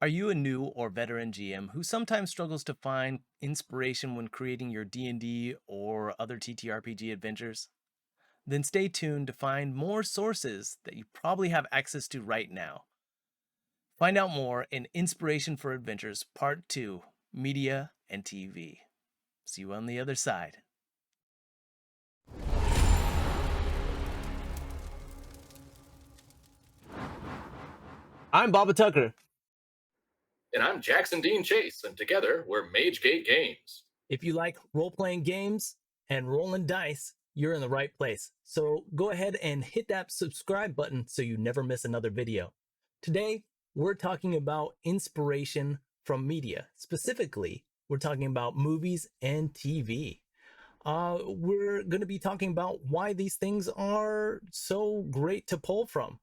Are you a new or veteran GM who sometimes struggles to find inspiration when creating your D&D or other TTRPG adventures? Then stay tuned to find more sources that you probably have access to right now. Find out more in Inspiration for Adventures Part 2: Media and TV. See you on the other side. I'm Baba Tucker. And I'm Jackson Dean Chase, and together we're MageGate Games. If you like role playing games and rolling dice, you're in the right place. So go ahead and hit that subscribe button so you never miss another video. Today, we're talking about inspiration from media. Specifically, we're talking about movies and TV. We're going to be talking about why these things are so great to pull from.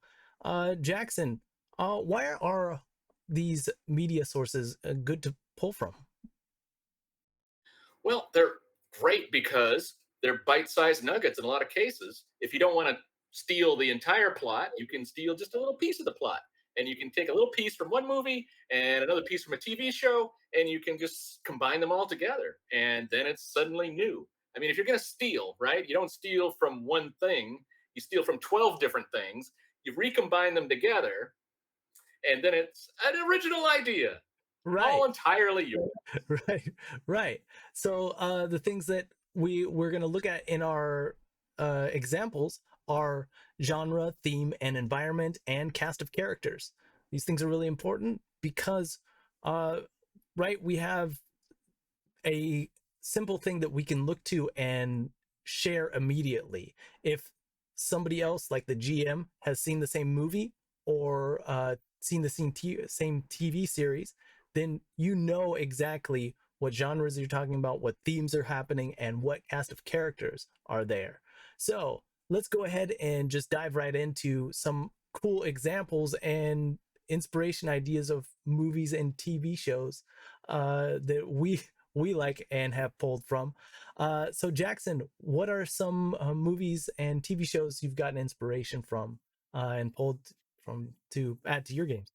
Jackson, why are these media sources good to pull from? Well, they're great because they're bite sized nuggets in a lot of cases. If you don't want to steal the entire plot, you can steal just a little piece of the plot. And you can take a little piece from one movie and another piece from a TV show, and you can just combine them all together. And then it's suddenly new. I mean, if you're going to steal, right, you don't steal from one thing, you steal from 12 different things, you recombine them together, and then it's an original idea, Right. all entirely yours. Right, right. So the things that we're going to look at in our examples are genre, theme, and environment, and cast of characters. These things are really important because, uh, right, we have a simple thing that we can look to and share immediately. If somebody else, like the GM, has seen the same movie or seen the same TV series, then you know exactly what genres you're talking about, what themes are happening, and what cast of characters are there. So let's go ahead and just dive right into some cool examples and inspiration ideas of movies and TV shows that we like and have pulled from. So Jackson, what are some movies and TV shows you've gotten inspiration from and pulled from to add to your games?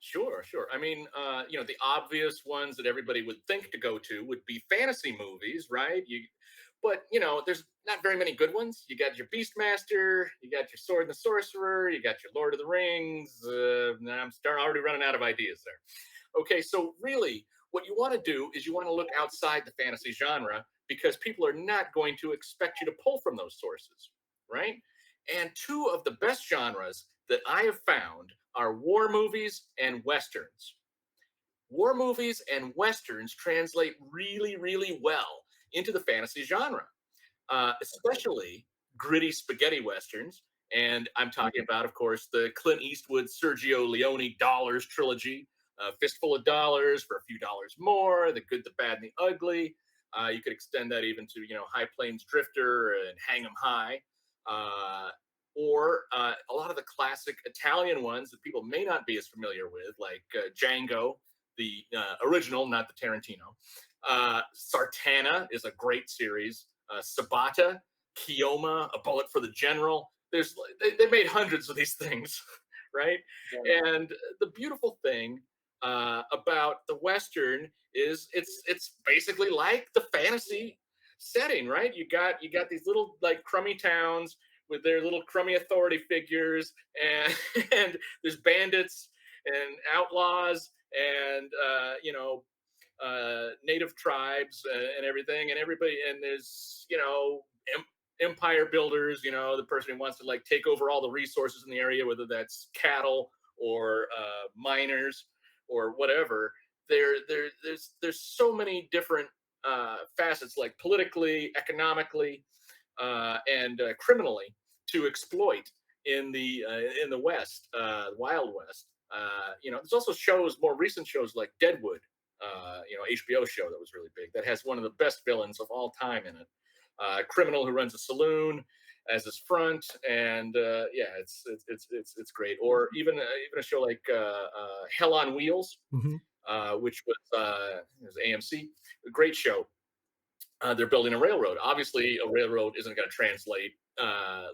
Sure, sure. I mean, the obvious ones that everybody would think to go to would be fantasy movies, right? But there's not very many good ones. You got your Beastmaster, you got your Sword and the Sorcerer, you got your Lord of the Rings. I'm already running out of ideas there. Okay, so really, what you want to do is you want to look outside the fantasy genre because people are not going to expect you to pull from those sources, right? And two of the best genres that I have found are war movies and westerns. War movies and westerns translate really, really well into the fantasy genre, especially gritty spaghetti westerns. And I'm talking about, of course, the Clint Eastwood, Sergio Leone Dollars trilogy, Fistful of Dollars for a few dollars more, The Good, the Bad, and the Ugly. You could extend that even to, High Plains Drifter and Hang 'em High. Or a lot of the classic Italian ones that people may not be as familiar with, like Django, the original, not the Tarantino. Sartana is a great series. Sabata, Kioma, A Bullet for the General. They made hundreds of these things, right? Yeah. And the beautiful thing about the Western is it's basically like the fantasy setting, right? You got these little like crummy towns with their little crummy authority figures, and and there's bandits and outlaws and native tribes and everything, and everybody, and there's empire builders, the person who wants to like take over all the resources in the area, whether that's cattle or miners or whatever. There's so many different facets, like politically, economically, and criminally, to exploit in the West, Wild West. There's also shows, more recent shows like Deadwood, HBO show that was really big, that has one of the best villains of all time in it. Criminal who runs a saloon as his front, and yeah, it's great. Or even a show like Hell on Wheels, Mm-hmm. which was AMC, a great show. they're building a railroad. Obviously, a railroad isn't going to translate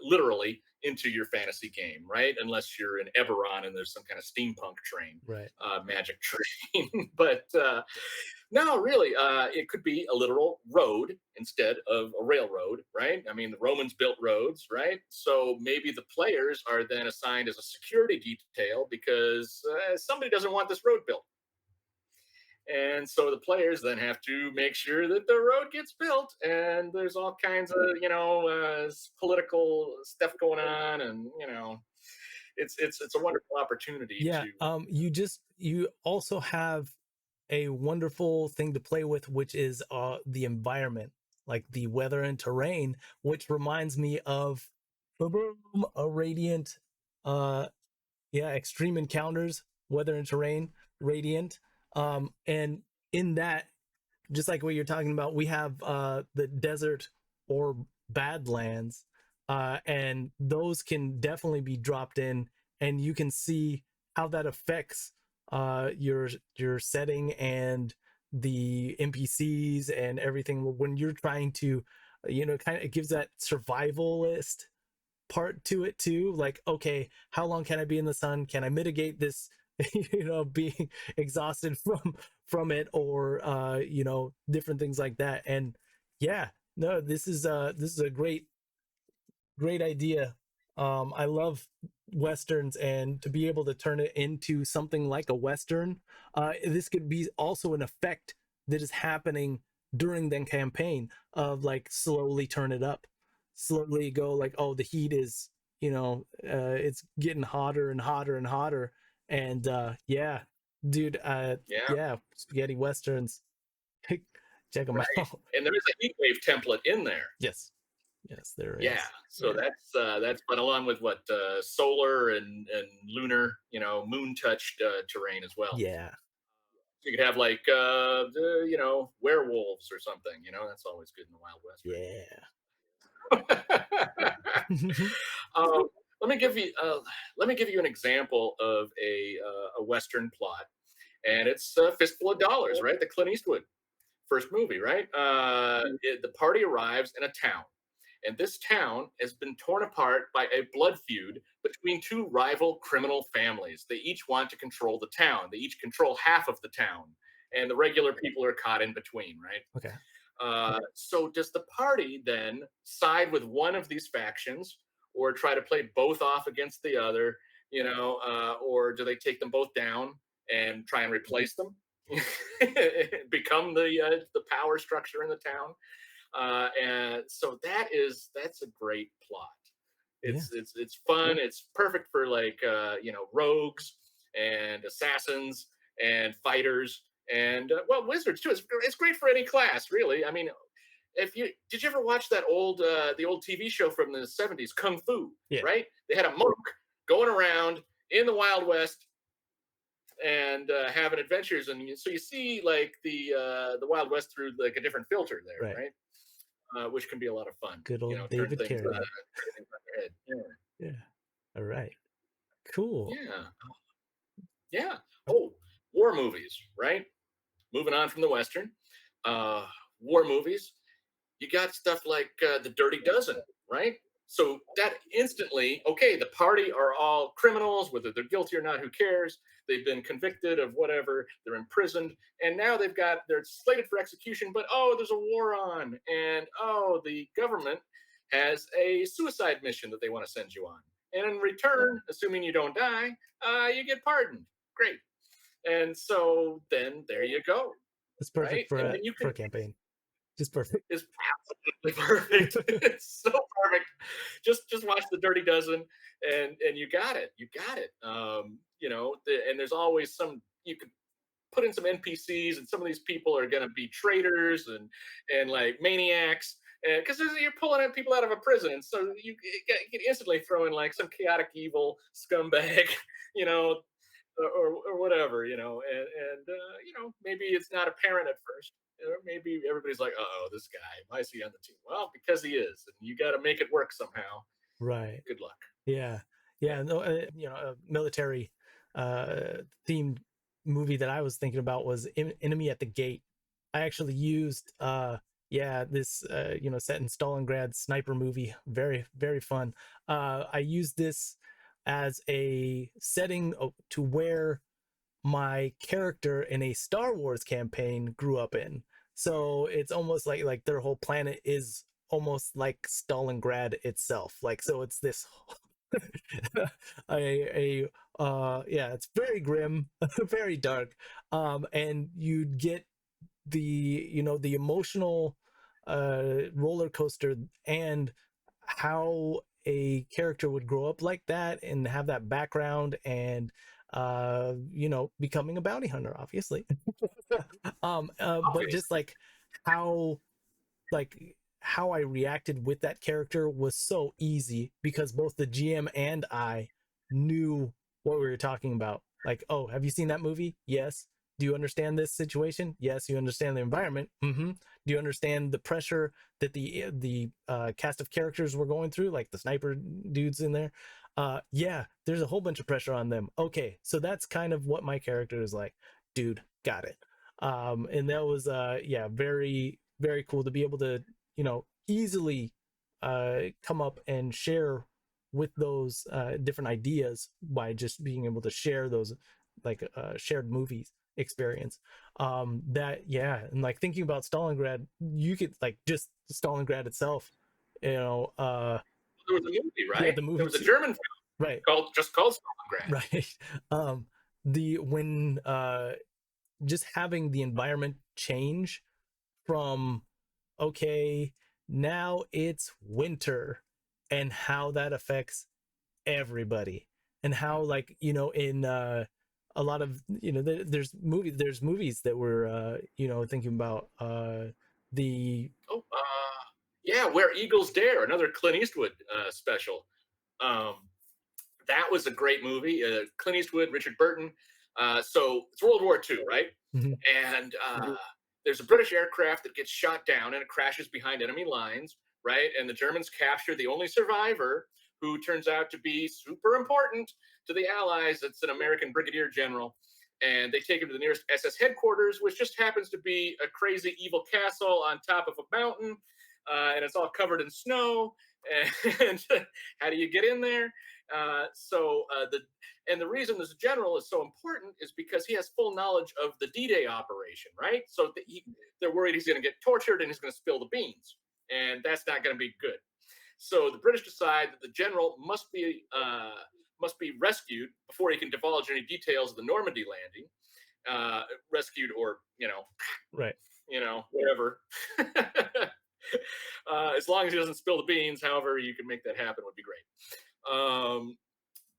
literally into your fantasy game, right? Unless you're in Eberron and there's some kind of steampunk train, Right. magic train. But no, really, it could be a literal road instead of a railroad, right? I mean, the Romans built roads, right? So maybe the players are then assigned as a security detail because somebody doesn't want this road built. And so the players then have to make sure that the road gets built, and there's all kinds of political stuff going on, and it's a wonderful opportunity Yeah. to. You also have a wonderful thing to play with, which is the environment, like the weather and terrain, which reminds me of a Radiant, Extreme Encounters, weather and terrain, Radiant. And in that, just like what you're talking about, we have the desert or badlands, and those can definitely be dropped in, and you can see how that affects your setting and the NPCs and everything when you're trying to, kind of, it gives that survivalist part to it too. Like, okay, how long can I be in the sun? Can I mitigate this being exhausted from it, or different things like that. And yeah, no, this is a great idea. I love westerns, and to be able to turn it into something like a western, this could be also an effect that is happening during the campaign of like slowly turn it up, slowly go like, oh, the heat is, it's getting hotter and hotter and hotter. And yeah, dude, Yeah, yeah, spaghetti westerns. Check them right. out. And there is a heat wave template in there. Yes, there Yeah, is. so Yeah. that's but along with what solar and lunar, moon touched terrain as well. Yeah. You could have like werewolves or something. That's always good in the Wild West, Yeah. right? um, let me give you an example of a Western plot, and it's Fistful of Dollars, right? The Clint Eastwood first movie, right? The party arrives in a town, and this town has been torn apart by a blood feud between two rival criminal families. They each want to control the town. They each control half of the town, and the regular people are caught in between, right? Okay. So does the party then side with one of these factions, or try to play both off against the other, or do they take them both down and try and replace them, become the power structure in the town? And so that's a great plot. Yeah. It's fun. It's perfect for like rogues and assassins and fighters and wizards too. It's great for any class, really. I mean, if you did you ever watch that old the old TV show from the 70s, Kung Fu? Yeah. Right? They had a monk going around in the Wild West and having adventures, and so you see like the Wild West through like a different filter there, Right. right? Which can be a lot of fun. Good old Turn David things, Carradine. turn things on their head. Yeah. All right. Cool. Yeah, yeah. Oh, war movies, right? Moving on from the western, uh, war movies. You got stuff like the Dirty Dozen, right? So that instantly, okay, the party are all criminals, whether they're guilty or not, who cares? They've been convicted of whatever, they're imprisoned, and now they're slated for execution, but oh, there's a war on, and oh, the government has a suicide mission that they want to send you on. And in return, assuming you don't die, you get pardoned. Great. And so then there you go, It's right? perfect for And a then you for can a campaign. Just perfect. is absolutely perfect. It's so perfect. Just watch the Dirty Dozen, and you got it. You got it. And there's always some you could put in some NPCs, and some of these people are going to be traitors and like maniacs. Because you're pulling in people out of a prison, so you can instantly throw in like some chaotic evil scumbag, you know, or whatever, and maybe it's not apparent at first, or maybe everybody's like, oh, this guy, why is he on the team? Well, because he is, and you got to make it work somehow. Right. Good luck. Yeah. Yeah. Yeah. No, a military themed movie that I was thinking about was Enemy at the Gate. I actually used Yeah, this set in Stalingrad sniper movie, very very fun. I use this as a setting to where my character in a Star Wars campaign grew up in. So it's almost like their whole planet is almost like Stalingrad itself. Like, so it's this yeah, it's very grim, very dark. And you'd get the emotional roller coaster, and how a character would grow up like that and have that background, and becoming a bounty hunter, obviously. But Obviously. just how like how I reacted with that character was so easy, because both the GM and I knew what we were talking about. Like, oh, have you seen that movie? Yes. Do you understand this situation? Yes. You understand the environment? Mm-hmm. Do you understand the pressure that the cast of characters were going through, like the sniper dudes in there? Yeah, there's a whole bunch of pressure on them. Okay, so that's kind of what my character is like. Dude, got it. And that was yeah, very very cool to be able to easily come up and share with those different ideas by just being able to share those shared movies experience. That yeah, and like thinking about Stalingrad, you could like just Stalingrad itself, you know uh There was a movie, yeah, right? the There movie was a too. German film Right. called Stalingrad. Right. um the when just having the environment change from, okay, now it's winter, and how that affects everybody, and how, like, in a lot of, there's movies that were thinking about the Oh, yeah, Where Eagles Dare, another Clint Eastwood special. Um, that was a great movie. Clint Eastwood, Richard Burton. So it's World War II, right? Mhm. And there's a British aircraft that gets shot down and it crashes behind enemy lines, right? And the Germans capture the only survivor, who turns out to be super important to the Allies. It's an American brigadier general. And they take him to the nearest SS headquarters, which just happens to be a crazy evil castle on top of a mountain. And it's all covered in snow. And how do you get in there? The reason this general is so important is because he has full knowledge of the D-Day operation, right? So they're worried he's going to get tortured and he's going to spill the beans, and that's not going to be good. So the British decide that the general must be rescued before he can divulge any details of the Normandy landing. Rescued, or Right. whatever. As long as he doesn't spill the beans, however you can make that happen would be great.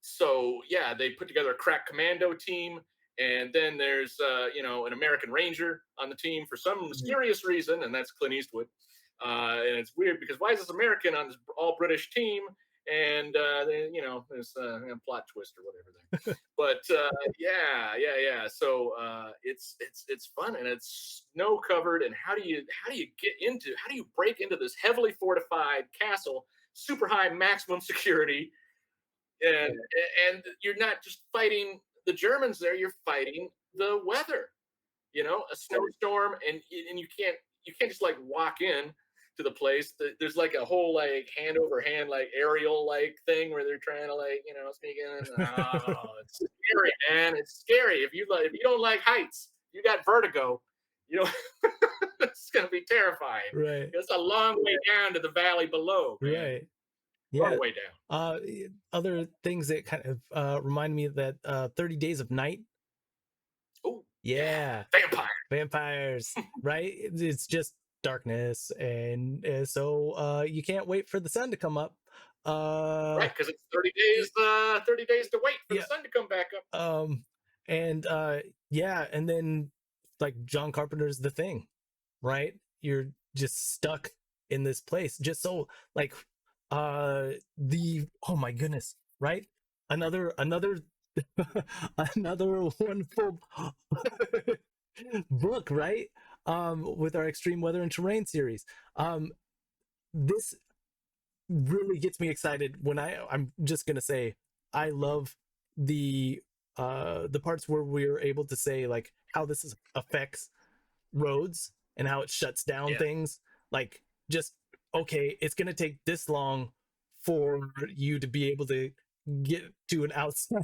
So yeah, they put together a crack commando team, and then there's an American Ranger on the team for some mysterious reason, and that's Clint Eastwood. And it's weird because why is this American on this all British team? And there's a plot twist or whatever there. But yeah. So it's fun, and it's snow covered. And how do you break into this heavily fortified castle, super high maximum security, and you're not just fighting the Germans there, you're fighting the weather, a snowstorm, and you can't just like walk in to the place. There's like a whole like hand over hand like aerial like thing where they're trying to like sneak in. Oh, it's scary, man. It's scary. If you don't like heights, you got vertigo. You know, it's gonna be terrifying. Right. It's a long way down to the valley below, man. Right. Far Yeah. way down. uh Other things that kind of remind me of that, 30 Days of Night. Oh yeah, Yeah, vampire. vampires. Right, it's just darkness, and so you can't wait for the sun to come up. Right, because it's 30 days. 30 days to wait for the Yeah. sun to come back up. And yeah, and then like John Carpenter's The Thing, right? You're just stuck in this place, just so like the oh my goodness, right? Another another wonderful book, right? With our extreme weather and terrain series. This really gets me excited when I'm just gonna say I love the parts where we're able to say like how this affects roads and how it shuts down Yeah. things. like just okay, it's gonna take this long for you to be able to get to an outside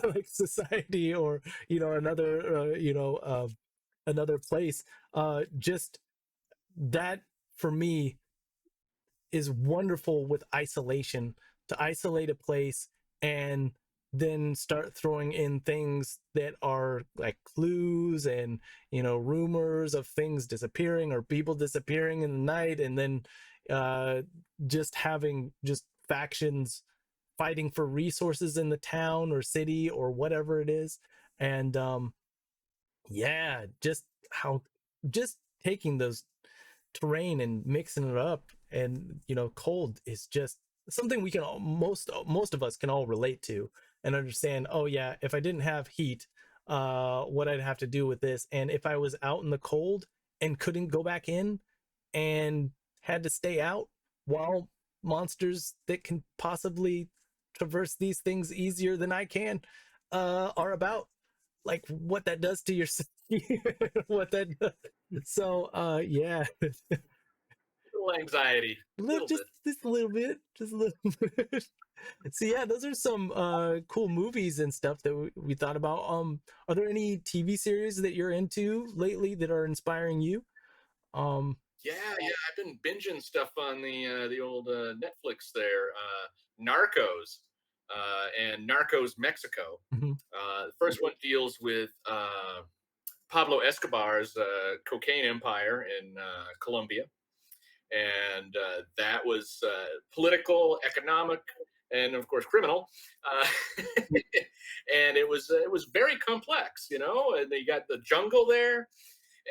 like society, or another another place. Just that for me is wonderful with isolation, to isolate a place and then start throwing in things that are like clues and rumors of things disappearing or people disappearing in the night, and then uh just having just factions fighting for resources in the town or city or whatever it is. And yeah, just how just taking those terrain and mixing it up, and cold is just something we can all, most of us can all relate to and understand. Oh yeah, if I didn't have heat, what I'd have to do with this, and if I was out in the cold and couldn't go back in and had to stay out while monsters that can possibly traverse these things easier than I can are about, like what that does to your what that does. So yeah, Little anxiety, a little bit. just a little bit, just a little bit. So yeah, those are some cool movies and stuff that we thought about. Are there any TV series that you're into lately that are inspiring you? um Yeah, I've been binging stuff on the old Netflix there. Narcos and Narcos Mexico. mhm. The first one deals with Pablo Escobar's cocaine empire in Colombia, and that was political, economic, and of course criminal. Uh, and it was very complex, you know. And you got the jungle there,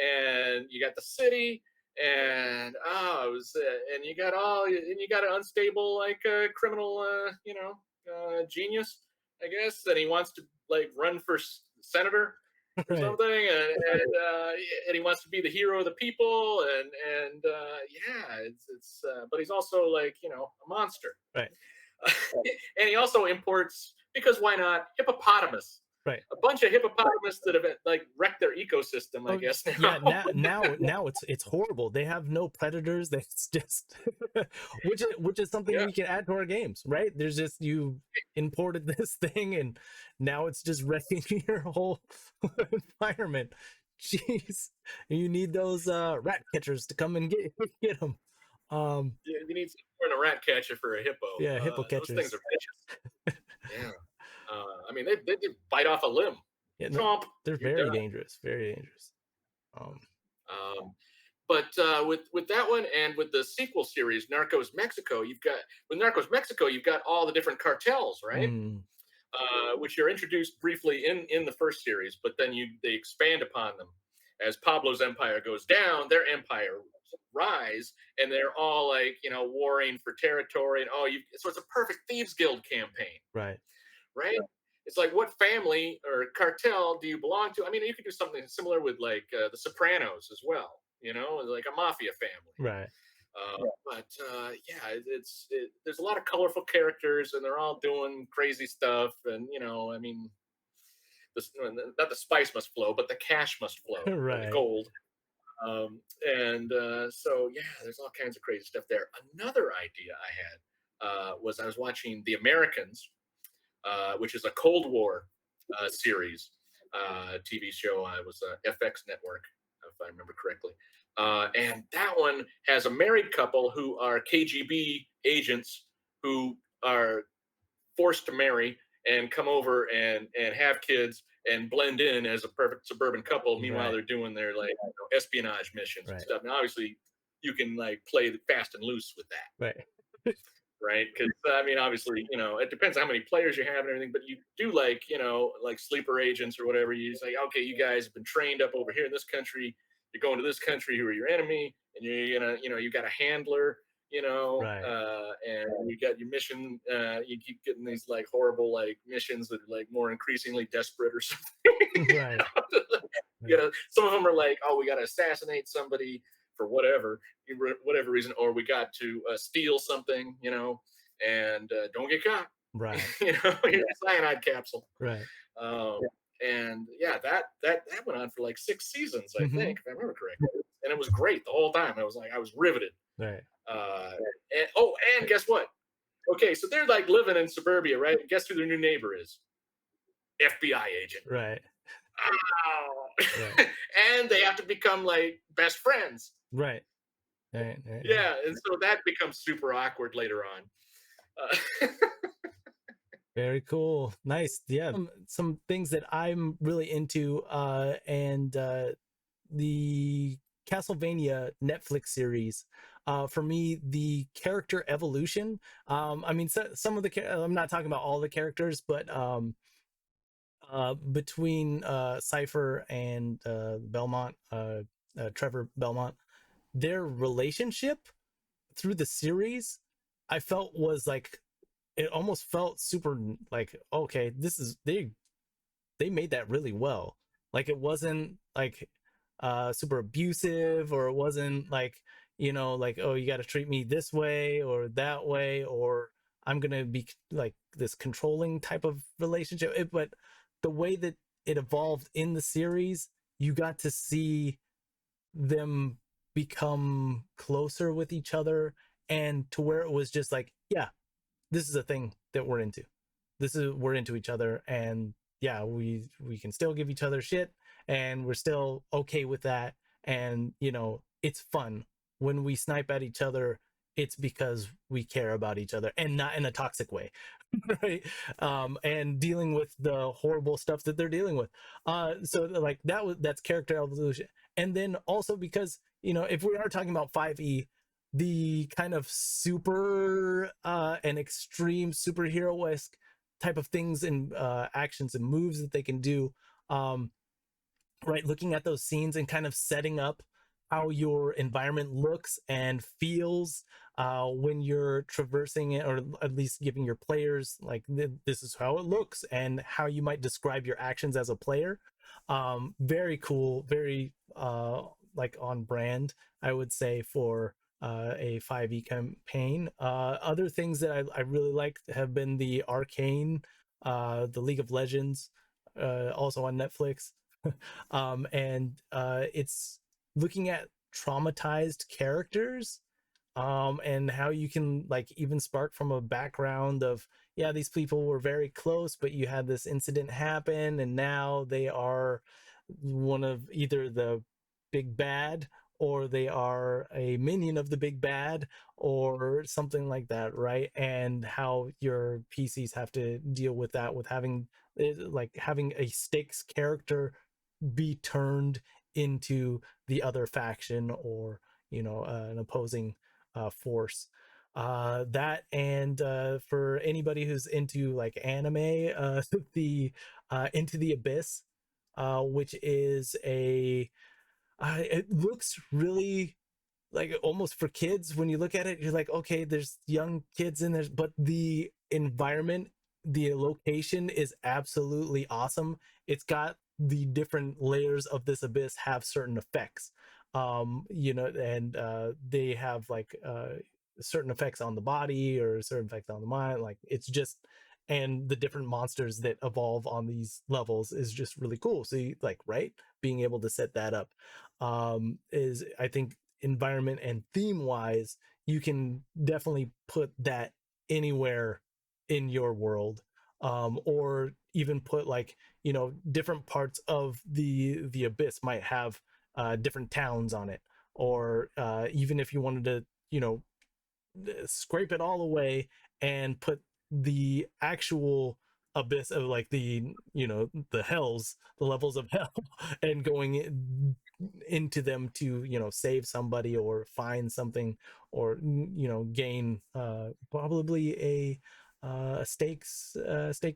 and you got the city, and it was and you got an unstable like criminal genius, I guess, and he wants to like run for senator or Right, something, and he wants to be the hero of the people, and yeah, it's but he's also like a monster. right, And he also imports, because why not, hippopotamus, right. a bunch of hippopotamus that have like wrecked their ecosystem, I Oh guess yeah, now. now it's horrible. They have no predators. That's just which is something Yeah, we can add to our games, right? There's just, you imported this thing and now it's just wrecking your whole environment. Jeez, you need those rat catchers to come and get them. Um, you need some sort of rat catcher for a hippo. yeah, hippo Those things are catchers. vicious. Yeah. I mean, they bite off a limb. Yeah, no, Chomp, they're you're very done. dangerous, very dangerous. Um, But with that one and with the sequel series, Narcos Mexico, you've got all the different cartels, right? mm, Which are introduced briefly in the first series, but then they expand upon them as Pablo's empire goes down. Their empire rise, and they're all like warring for territory, and so it's a perfect thieves guild campaign, right, right? It's like, what family or cartel do you belong to? I mean, you could do something similar with like the Sopranos as well, like a mafia family. right, But yeah, there's a lot of colorful characters, and they're all doing crazy stuff. And I mean, not the spice must flow, but the cash must flow, or the right. gold. And so yeah, there's all kinds of crazy stuff there. Another idea I had was I was watching The Americans, which is a Cold War series TV show. I was FX Network, if I remember correctly. And that one has a married couple who are KGB agents who are forced to marry and come over and have kids and blend in as a perfect suburban couple. Meanwhile, Right, they're doing their like espionage missions and right, stuff. Now, obviously, you can like play fast and loose with that, right. right? Because I mean, obviously, it depends how many players you have and everything. But you do like like sleeper agents or whatever. You say, okay, you guys have been trained up over here in this country. You're going to this country who are your enemy, and you're gonna, you got a handler, Right. and you got your mission. You keep getting these like horrible like missions that are like more increasingly desperate or something. Right. Some of them are like, oh, we got to assassinate somebody for whatever reason, or we got to steal something, and don't get caught. Right. Here's a cyanide capsule. Right. Um, and yeah, that went on for like 6 seasons, I Hmm. think, if I remember correctly. and it was great the whole time. I was riveted. Right. And guess what? Okay, so they're like living in suburbia, right? Guess who their new neighbor is? FBI agent. Right. Oh. Right. And they have to become like best friends. Right. Right. Right. Right. Yeah, and so that becomes super awkward later on. Uh, Very cool. Nice. Yeah. Some things that I'm really into, and the Castlevania Netflix series. For me, the character evolution. I mean, some of the I'm not talking about all the characters, but between Cypher and Belmont, Trevor Belmont, their relationship through the series, I felt was like, it almost felt super like, okay, this is they made that really well. Like it wasn't like super abusive, or it wasn't like, like, oh, you got to treat me this way or that way, or I'm gonna be like this controlling type of relationship. But the way that it evolved in the series, you got to see them become closer with each other, and to where it was just like, yeah, this is a thing that we're into. We're into each other, and yeah, we can still give each other shit, and we're still okay with that. And it's fun when we snipe at each other. It's because we care about each other, and not in a toxic way. Right. And dealing with the horrible stuff that they're dealing with. So like that's character evolution. And then also because, if we are talking about 5e, the kind of super and extreme superhero-esque type of things and actions and moves that they can do, um right, looking at those scenes and kind of setting up how your environment looks and feels when you're traversing it, or at least giving your players like, this is how it looks and how you might describe your actions as a player. Very cool, very like on brand, I would say, for a 5e campaign. Other things that I really like have been the Arcane, the League of Legends, also on Netflix. And it's looking at traumatized characters, and how you can like even spark from a background of, yeah, these people were very close, but you had this incident happen, and now they are one of either the big bad, or they are a minion of the big bad, or something like that, right? And how your PCs have to deal with that, with having like having a stakes character be turned into the other faction, or an opposing force. That, and for anybody who's into like anime, the Into the Abyss, which is it looks really like almost for kids. When you look at it, you're like, okay, there's young kids in there, but the environment, the location is absolutely awesome. It's got the different layers of this abyss have certain effects, and they have like certain effects on the body, or certain effects on the mind. Like it's just, and the different monsters that evolve on these levels is just really cool. So you, like, right, being able to set that up is, I think, environment and theme wise, you can definitely put that anywhere in your world, or even put like, different parts of the abyss might have different towns on it, or even if you wanted to, scrape it all away and put the actual abyss of like the hells, the levels of hell, and going into them to save somebody or find something, or gain probably a stake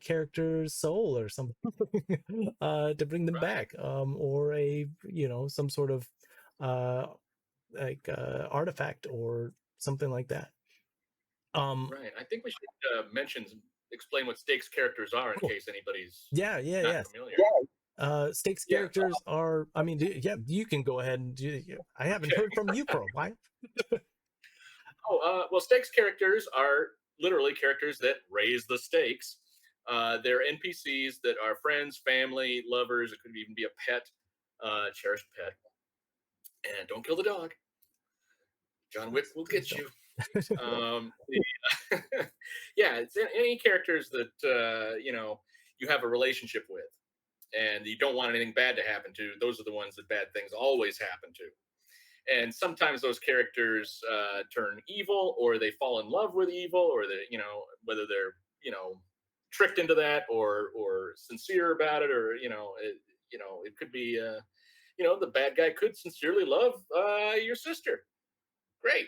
character's soul or something, to bring them right, back, or a some sort of uh like artifact or something like that. um right. I think we should explain what stakes characters are in cool. case anybody's Yeah, yeah, not yeah. familiar. Stakes Yeah. characters are, I mean, yeah, you can go ahead and do. I haven't Okay. heard from you for a while. Well, stakes characters are literally characters that raise the stakes. They're NPCs that are friends, family, lovers. It could even be a pet, cherished pet. And don't kill the dog. John Wick will Please get don't. you. Yeah, it's any characters that you have a relationship with, and you don't want anything bad to happen to. Those are the ones that bad things always happen to. And sometimes those characters turn evil, or they fall in love with evil, or they, whether they're tricked into that, or sincere about it, or it could be the bad guy could sincerely love your sister. Great.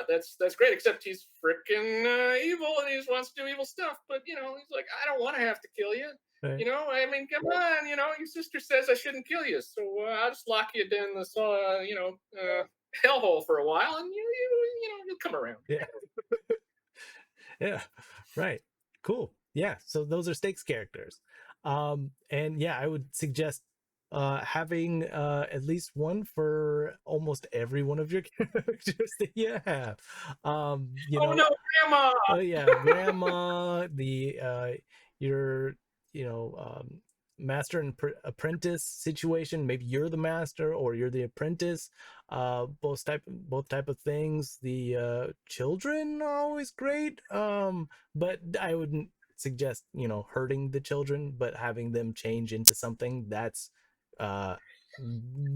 That's great. Except he's freaking evil, and he just wants to do evil stuff. But he's like, I don't want to have to kill you. Right. I mean, come on. Your sister says I shouldn't kill you, so I'll just lock you in this, hellhole for a while, and you'll come around. Yeah. Yeah. Right. Cool. Yeah. So those are stakes characters. And yeah, I would suggest having at least one for almost every one of your characters that you have. Oh no, grandma! Oh yeah, grandma, the your master and apprentice situation. Maybe you're the master or you're the apprentice. Both type of things. The children are always great. But I wouldn't suggest hurting the children, but having them change into something that's uh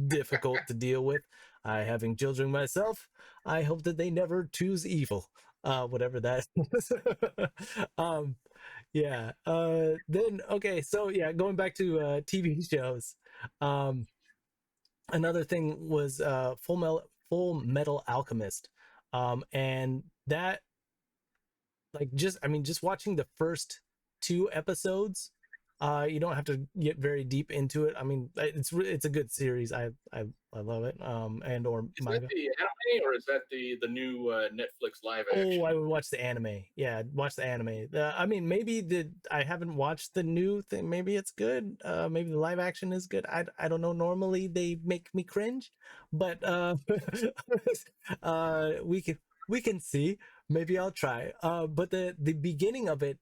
difficult to deal with. Having children myself, I hope that they never choose evil, whatever that is. um yeah, then okay, so yeah, going back to TV shows. um Another thing was Full Metal Alchemist. And that, like, just watching the first two episodes, you don't have to get very deep into it. I mean, it's a good series. I love it. And or Is that manga. the anime, or is that the new Netflix live Oh, action? I would watch the anime. Yeah, watch the anime. I mean, I haven't watched the new thing. Maybe it's good. Maybe the live action is good. I don't know. Normally they make me cringe, but we can see. Maybe I'll try. But the beginning of it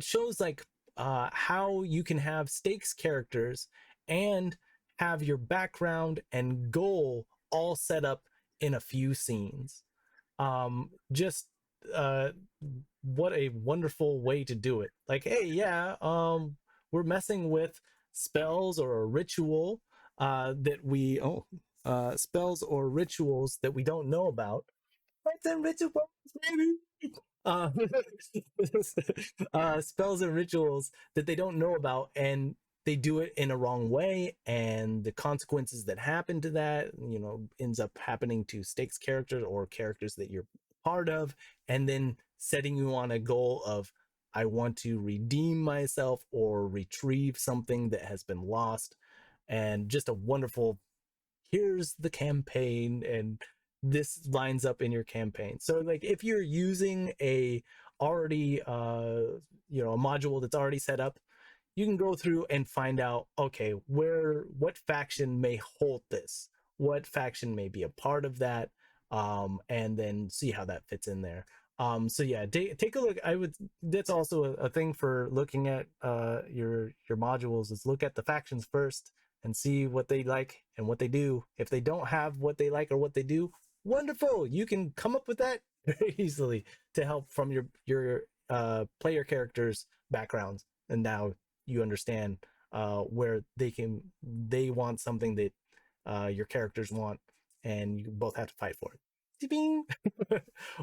shows like how you can have stakes characters and have your background and goal all set up in a few scenes. Just uh what a wonderful way to do it. Like, hey, yeah, we're messing with spells or a ritual that we spells or rituals that we don't know about. What's a ritual, baby? uh, Spells and rituals that they don't know about, and they do it in a wrong way, and the consequences that happen to that ends up happening to stakes characters or characters that you're part of, and then setting you on a goal of, I want to redeem myself or retrieve something that has been lost. And just a wonderful, here's the campaign, and this lines up in your campaign. So like, if you're using a already a module that's already set up, you can go through and find out, okay, what faction may hold this, what faction may be a part of that, and then see how that fits in there. So yeah, take a look. That's also a thing for looking at your modules, is look at the factions first and see what they like and what they do. If they don't have what they like or what they do, wonderful, you can come up with that very easily to help from your player characters backgrounds. And now you understand where they want something that your characters want, and you both have to fight for it.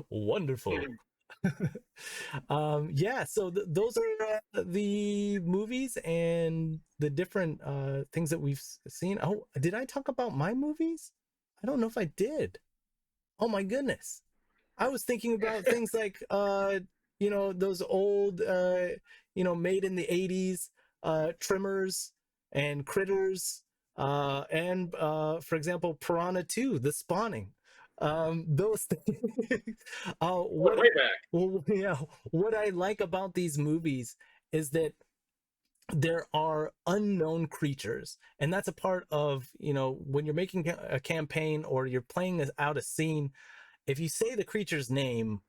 Wonderful. Yeah, so those are the movies and the different things that we've seen. Oh, did I talk about my movies? I don't know if I did. Oh my goodness, I was thinking about things like those old made in the 80s Trimmers and Critters, and for example, Piranha 2, The Spawning. Those things. Going way back. Yeah, what I like about these movies is that there are unknown creatures, and that's a part of, when you're making a campaign or you're playing out a scene. If you say the creature's name,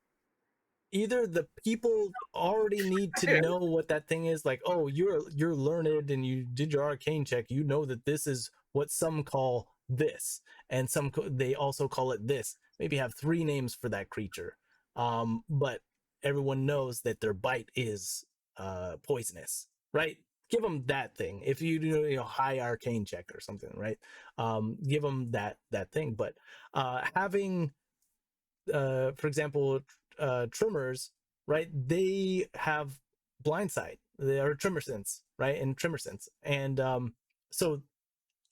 either the people already need to know what that thing is, like, oh, you're learned and you did your arcane check, that this is what some call this, and they also call it this. Maybe have three names for that creature, but everyone knows that their bite is poisonous, right? Give them that thing. If you do, high arcane check or something, right? Give them that thing. But having, for example, trimmers, right? They have blind sight. They are tremor sense, right? And tremor sense, and so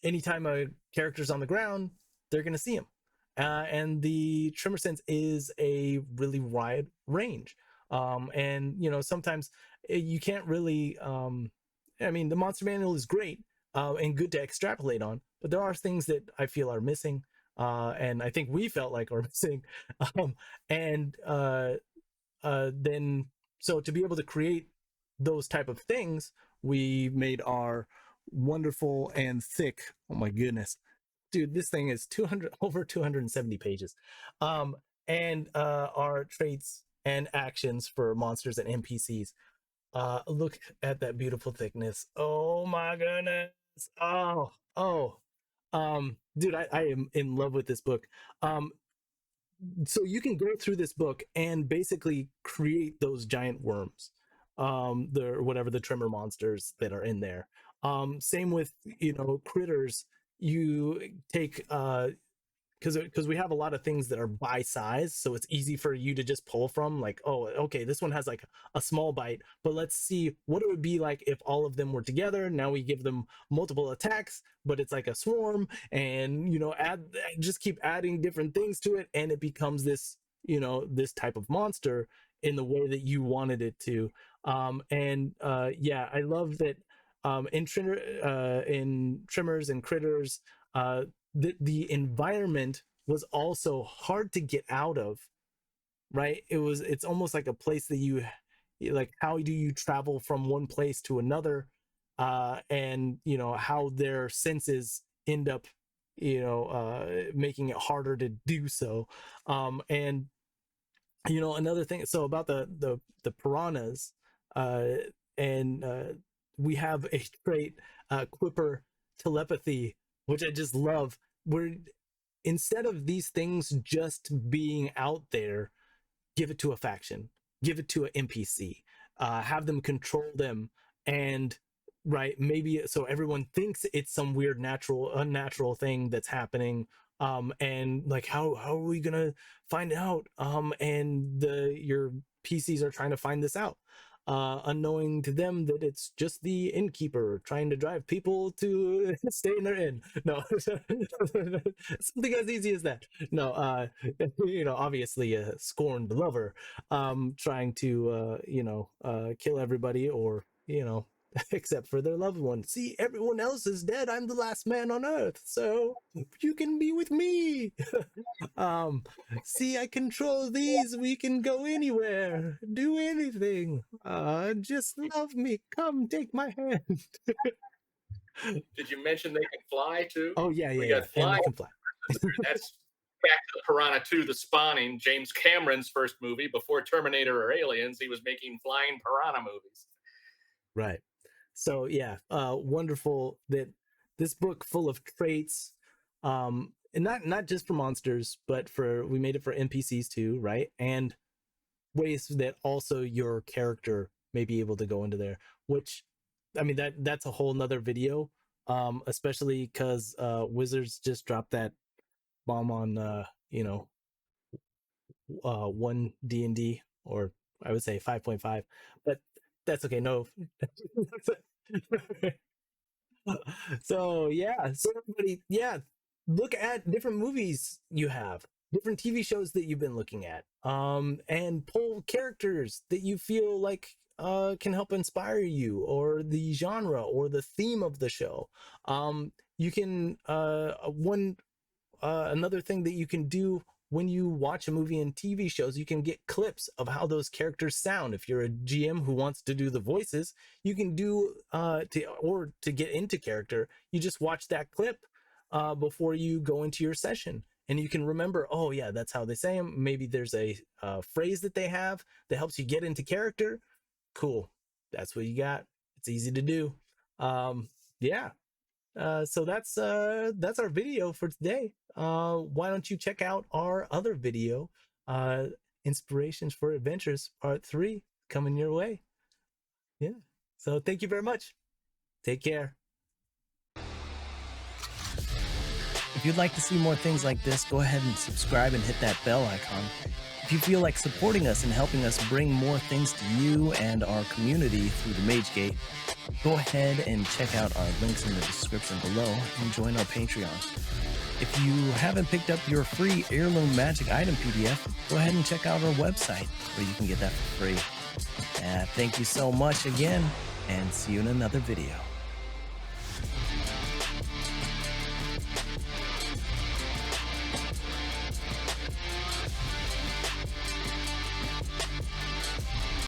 anytime a character's on the ground, they're going to see him. And the tremor sense is a really wide range. And, sometimes you can't really, I mean, the monster manual is great and good to extrapolate on, but there are things that I feel are missing. And I think we felt like are missing. Um, and then, so to be able to create those type of things, we made our wonderful and thick, oh my goodness, dude, this thing is 200 over 270 pages, and our traits and actions for monsters and npcs. Look at that beautiful thickness, oh my goodness. Oh, dude, I am in love with this book. So you can go through this book and basically create those giant worms, the whatever the tremor monsters that are in there. Same with critters. You take because we have a lot of things that are by size, so it's easy for you to just pull from, like, oh, okay, this one has like a small bite, but let's see what it would be like if all of them were together. Now we give them multiple attacks, but it's like a swarm, and add, just keep adding different things to it, and it becomes this type of monster in the way that you wanted it to. And yeah, I love that. In trimmers and critters, the environment was also hard to get out of, right? It's almost like a place that like, how do you travel from one place to another, and how their senses end up making it harder to do so. And another thing, so about the piranhas, uh and we have a trait, quipper telepathy, which I just love, where instead of these things just being out there, give it to a faction, give it to an npc, have them control them, and right, maybe so everyone thinks it's some weird unnatural thing that's happening. And like, how are we gonna find out? And your pcs are trying to find this out, unknowing to them that it's just the innkeeper trying to drive people to stay in their inn. No, something as easy as that. No, obviously a scorned lover, trying to, kill everybody, or, except for their loved one. See, everyone else is dead. I'm the last man on earth, so you can be with me. um, See, I control these. We can go anywhere, do anything. Just love me. Come, take my hand. Did you mention they can fly too? Oh yeah, We yeah, got yeah, and they flying. can fly. That's back to Piranha 2, The Spawning, James Cameron's first movie. Before Terminator or Aliens, he was making flying piranha movies. Right. So yeah, wonderful that this book full of traits, and not just for monsters, but we made it for npcs too, right? And ways that also your character may be able to go into there, which, I mean, that's a whole nother video, especially because wizards just dropped that bomb on one D&D, or I would say 5.5, but that's okay. No. So yeah, so everybody, yeah, look at different movies you have, different tv shows that you've been looking at, and pull characters that you feel like can help inspire you, or the genre or the theme of the show. You can one Another thing that you can do when you watch a movie and TV shows, you can get clips of how those characters sound. If you're a GM who wants to do the voices, you can do to get into character, you just watch that clip before you go into your session, and you can remember, oh yeah, that's how they say them. Maybe there's a phrase that they have that helps you get into character. Cool, that's what you got. It's easy to do. Yeah. So that's our video for today. Why don't you check out our other video, Inspirations for Adventures Part 3, coming your way. Yeah. So thank you very much. Take care. If you'd like to see more things like this, go ahead and subscribe and hit that bell icon. If you feel like supporting us and helping us bring more things to you and our community through the MageGate, go ahead and check out our links in the description below and join our Patreon. If you haven't picked up your free Heirloom Magic Item PDF, go ahead and check out our website where you can get that for free. Thank you so much again, and see you in another video.